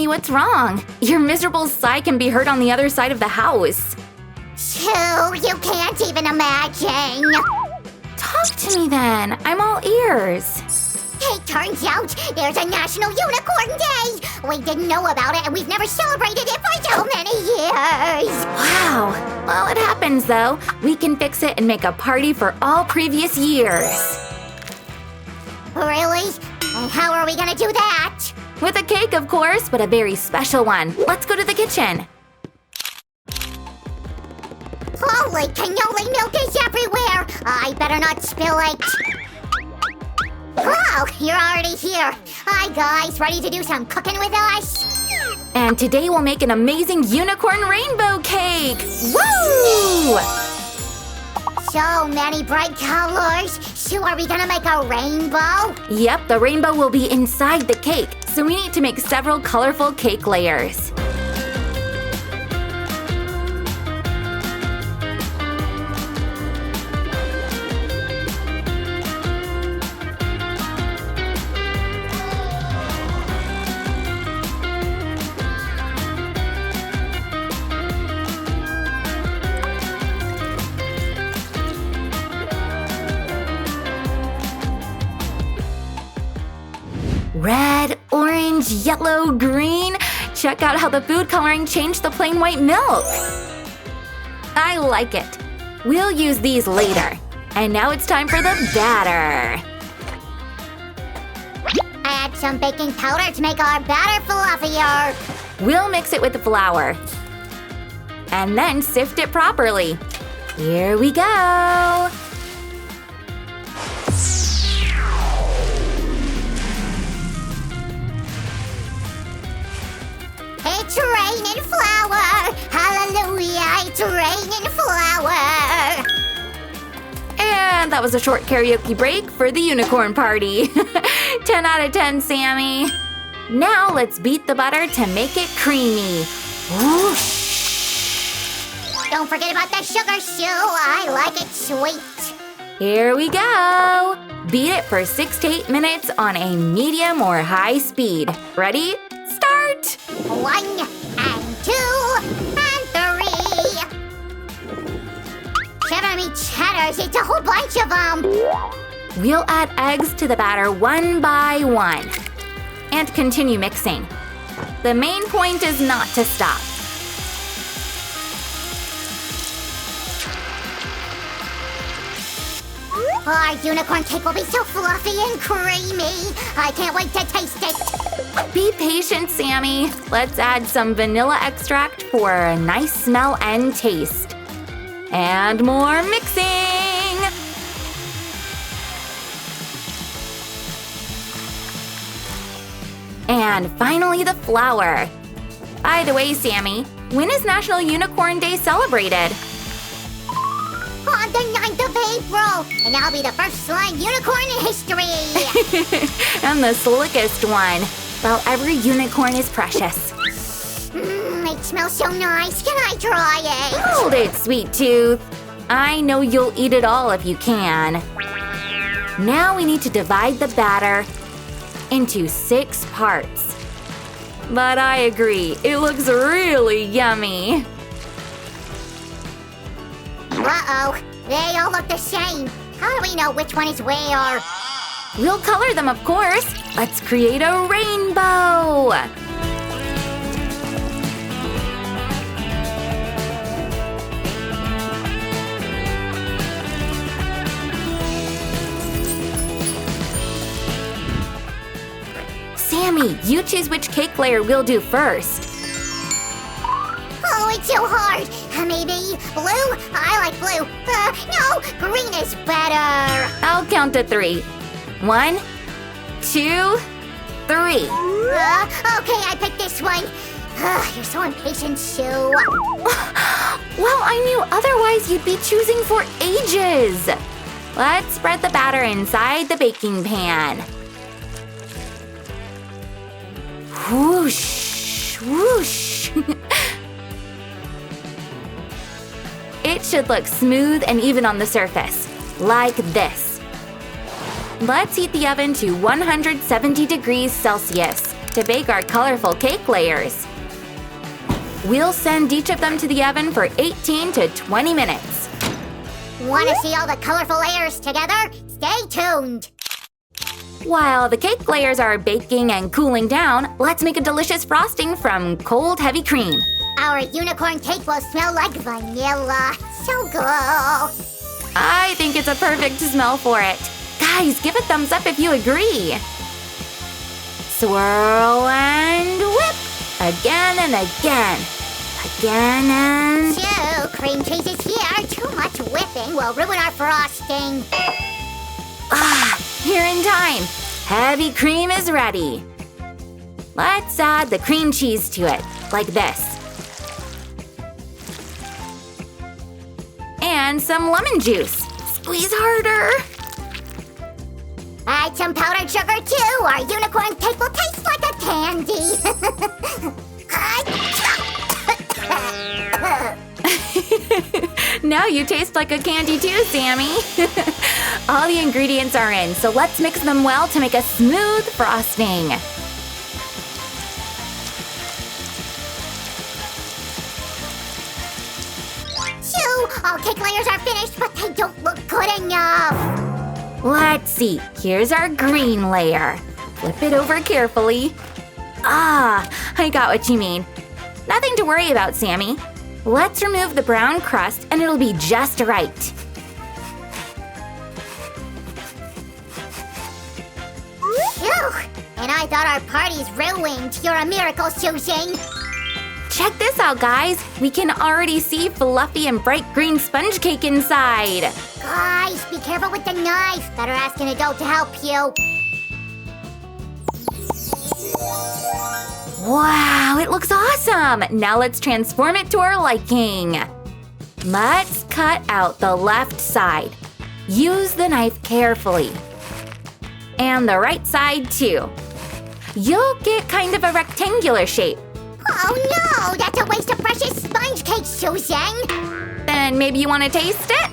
Sammy, what's wrong? Your miserable sigh can be heard on the other side of the house. Shoo, you can't even imagine. Talk to me then. I'm all ears. It turns out there's a National Unicorn Day. We didn't know about it and we've never celebrated it for so many years. Wow. Well, it happens though. We can fix it and make a party for all previous years. Really? And how are we gonna do that? With a cake, of course, but a very special one. Let's go to the kitchen. Holy cannoli milk is everywhere! I better not spill it. Oh, you're already here. Hi guys, ready to do some cooking with us? And today we'll make an amazing unicorn rainbow cake! Woo! So many bright colors. So are we gonna make a rainbow? Yep, the rainbow will be inside the cake, so we need to make several colorful cake layers. Red, orange, yellow, green. Check out how the food coloring changed the plain white milk. I like it. We'll use these later. And now it's time for the batter. Add some baking powder to make our batter fluffier. We'll mix it with the flour. And then sift it properly. Here we go. It's raining flour! Hallelujah! It's raining flour! And that was a short karaoke break for the unicorn party. 10 out of 10, Sammy. Now let's beat the butter to make it creamy. Whoosh! Don't forget about the sugar, Sue. I like it sweet. Here we go. Beat it for 6 to 8 minutes on a medium or high speed. Ready? Start! 1 and 2 and 3. Cheddar cheddars, it's a whole bunch of them. We'll add eggs to the batter one by one. And continue mixing. The main point is not to stop. Our unicorn cake will be so fluffy and creamy. I can't wait to taste it. Be patient, Sammy. Let's add some vanilla extract for a nice smell and taste. And more mixing. And finally, the flour. By the way, Sammy, when is National Unicorn Day celebrated? On the 9th of April, and I'll be the first slime unicorn in history. And the slickest one. Well, every unicorn is precious. It smells so nice. Can I try it? Hold it, sweet tooth. I know you'll eat it all if you can. Now we need to divide the batter into 6 parts. But I agree, it looks really yummy. Uh-oh, they all look the same. How do we know which one is where? We'll color them, of course. Let's create a rainbow. Sammy, you choose which cake layer we'll do first. Oh, it's so hard. Maybe blue? I like blue. No, green is better. I'll count to 3. 1, 2, 3. Okay, I picked this one. You're so impatient, Sue. Well, I knew otherwise you'd be choosing for ages. Let's spread the batter inside the baking pan. Whoosh, whoosh. It should look smooth and even on the surface, like this. Let's heat the oven to 170 degrees Celsius. to bake our colorful cake layers. We'll send each of them to the oven for 18 to 20 minutes. Want to see all the colorful layers together? Stay tuned. While the cake layers are baking and cooling down, let's make a delicious frosting from cold, heavy cream. Our unicorn cake will smell like vanilla. So good. I think it's a perfect smell for it. Guys, give a thumbs up if you agree. Swirl and whip. Again and again. Again and… Two cream cheese is here. Too much whipping will ruin our frosting. Here in time. Heavy cream is ready. Let's add the cream cheese to it, like this. And some lemon juice. Squeeze harder. Add some powdered sugar too. Our unicorn cake will taste like a candy. Now you taste like a candy too, Sammy. All the ingredients are in, so let's mix them well to make a smooth frosting. Shoo! All cake layers are finished, but they don't look good enough. Let's see. Here's our green layer. Flip it over carefully. I got what you mean. Nothing to worry about, Sammy. Let's remove the brown crust and it'll be just right. Phew! And I thought our party's ruined. You're a miracle, Susan. Check this out, guys. We can already see fluffy and bright green sponge cake inside. Guys, be careful with the knife. Better ask an adult to help you. Wow, it looks awesome! Now let's transform it to our liking. Let's cut out the left side. Use the knife carefully. And the right side too. You'll get kind of a rectangular shape. Oh no, that's a waste of precious sponge cake, Susan. Then maybe you want to taste it?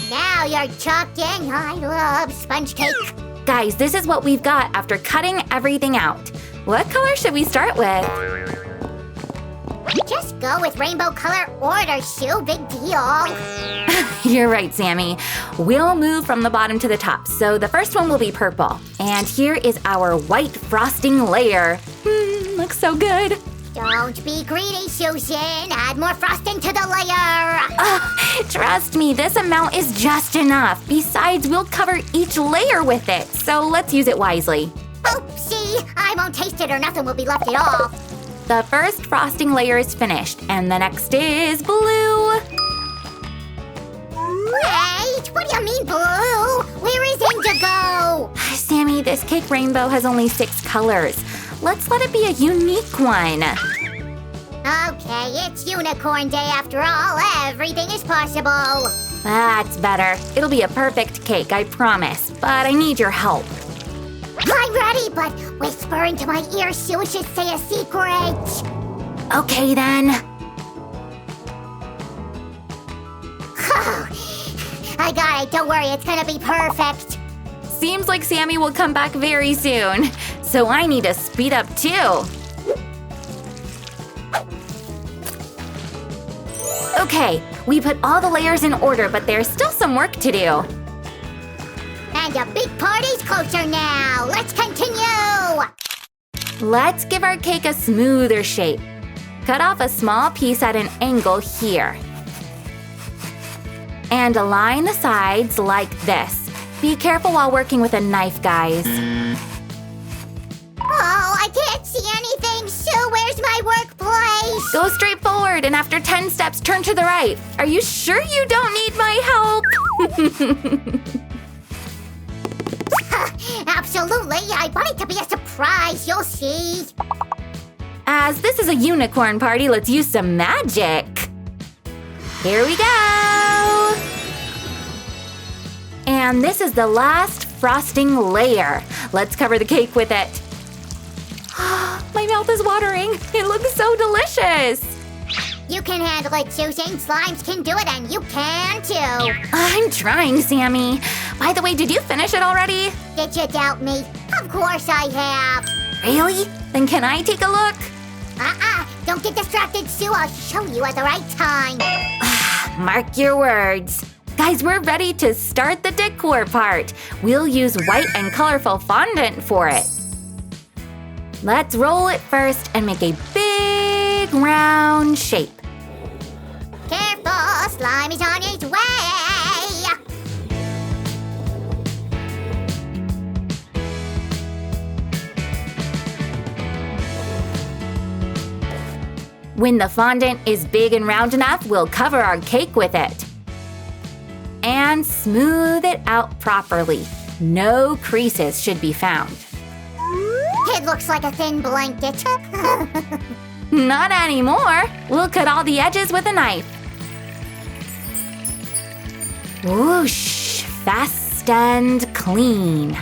Now you're talking. I love sponge cake. Guys, this is what we've got after cutting everything out. What color should we start with? Just go with rainbow color order, Sue. Big deal. You're right, Sammy. We'll move from the bottom to the top, so the first one will be purple. And here is our white frosting layer. Looks so good. Don't be greedy, Susan. Add more frosting to the layer. Trust me, this amount is just enough. Besides, we'll cover each layer with it, so let's use it wisely. Oopsie! I won't taste it or nothing will be left at all. The first frosting layer is finished, and the next is blue. Wait, what do you mean blue? Where is indigo? Sammy, this cake rainbow has only 6 colors. Let's let it be a unique one. Okay, it's Unicorn Day after all. Everything is possible. That's better. It'll be a perfect cake, I promise. But I need your help. I'm ready, but whisper into my ear, Sue should say a secret. Okay, then. I got it. Don't worry, it's gonna be perfect. Seems like Sammy will come back very soon. So I need to speed up too. Okay, we put all the layers in order, but there's still some work to do. And the big party's closer now. Let's continue. Let's give our cake a smoother shape. Cut off a small piece at an angle here. And align the sides like this. Be careful while working with a knife, guys. Oh, I can't see anything. Sue, where's my workplace? Go straight forward, and after 10 steps, turn to the right. Are you sure you don't need my help? Absolutely. I want it to be a surprise. You'll see. As this is a unicorn party, let's use some magic. Here we go! And this is the last frosting layer. Let's cover the cake with it. My mouth is watering. It looks so delicious. You can handle it, Susan. Slimes can do it, and you can too. I'm trying, Sammy. By the way, did you finish it already? Did you doubt me? Of course I have. Really? Then can I take a look? Don't get distracted, Sue. I'll show you at the right time. Mark your words. Guys, we're ready to start the decor part. We'll use white and colorful fondant for it. Let's roll it first and make a big round shape. Careful, slime is on its way. When the fondant is big and round enough, we'll cover our cake with it. And smooth it out properly. No creases should be found. It looks like a thin blanket. Not anymore. We'll cut all the edges with a knife. Whoosh! Fast and clean.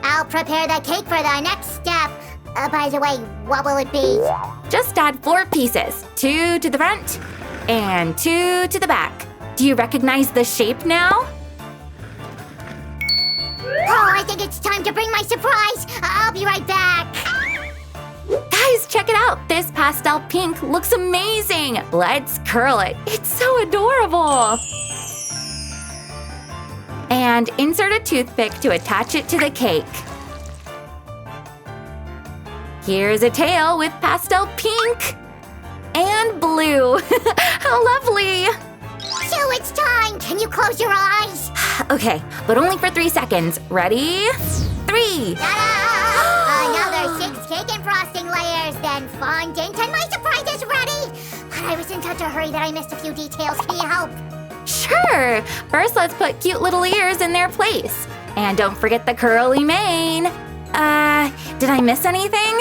I'll prepare the cake for the next step. By the way, what will it be? Just add 4 pieces. 2 to the front and 2 to the back. Do you recognize the shape now? Oh, I think it's time to bring my surprise. I'll be right back. Guys, check it out. This pastel pink looks amazing. Let's curl it. It's so adorable. And insert a toothpick to attach it to the cake. Here's a tail with pastel pink and blue. How lovely! Sue, it's time. Can you close your eyes? Okay, but only for 3 seconds. Ready? 3! Ta-da! Another 6 cake and frosting layers, then fondant, and my surprise is ready! But I was in such a hurry that I missed a few details. Can you help? Sure! First, let's put cute little ears in their place. And don't forget the curly mane. Did I miss anything?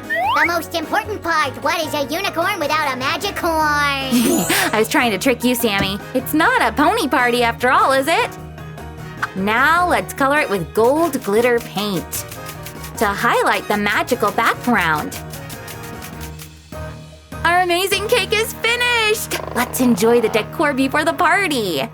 The most important part, what is a unicorn without a magic horn? I was trying to trick you, Sammy. It's not a pony party after all, is it? Now let's color it with gold glitter paint to highlight the magical background. Our amazing cake is finished! Let's enjoy the decor before the party.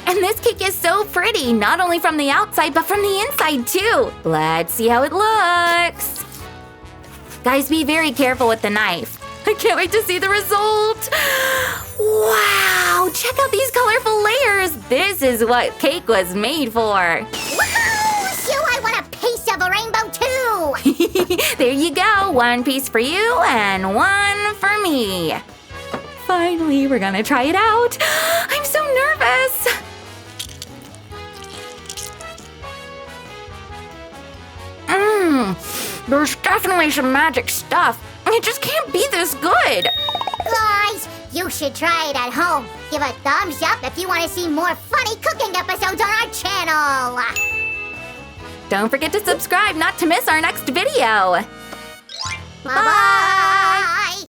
And this cake is so pretty, not only from the outside, but from the inside too. Let's see how it looks. Guys, be very careful with the knife. I can't wait to see the result. Wow, check out these colorful layers. This is what cake was made for. Woohoo! Sue, I want a piece of a rainbow too. There you go, 1 piece for you and 1 for me. Finally, we're gonna try it out. I'm so nervous. There's definitely some magic stuff. It just can't be this good. Guys, you should try it at home. Give a thumbs up if you want to see more funny cooking episodes on our channel. Don't forget to subscribe not to miss our next video. Bye-bye.